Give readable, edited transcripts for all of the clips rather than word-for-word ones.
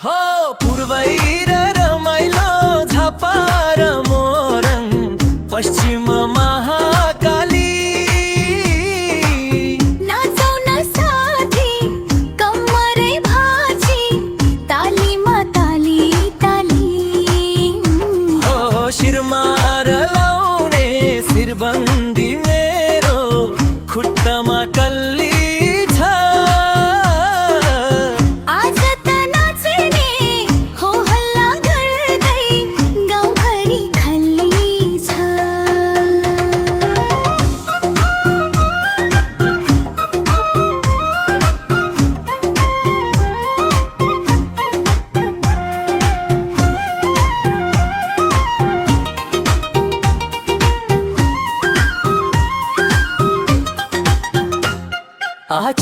हो पूर्वैर रमाइलो झापार मोरङ पश्चिम महाकाली नाचौ न साथी कम्मरै भाँची तालीमा ताली ताली हो शिरमार लाउने शिरबन्दी मेरो खुट्टामा कल्ली छ आज त नाच्ने हो हल्ला गर्दै गाउँभरि खल्ली छ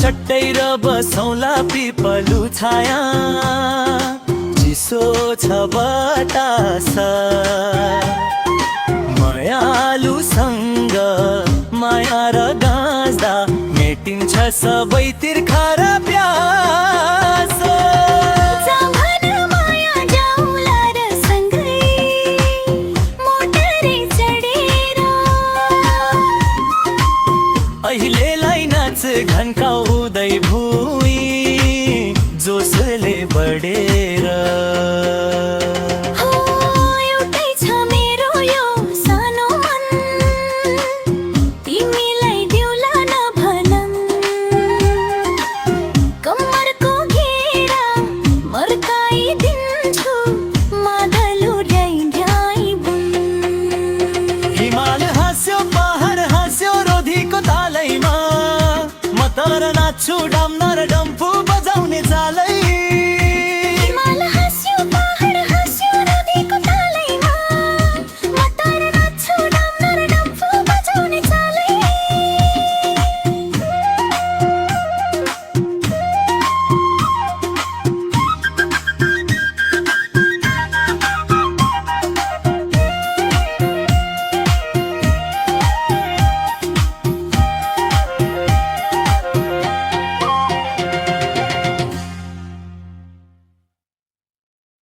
चट्टै र बसौला पिपलु छाया चिसो छ बतास मायालुसँग माया र गाँच्दा मेटिन्छ सबै तिर्खा र प्यास जाभन माया जाउला र सँगै मोटरै चढेर अहिलेलाई नाच घन्काउँदै भुइँ जोसले बढेर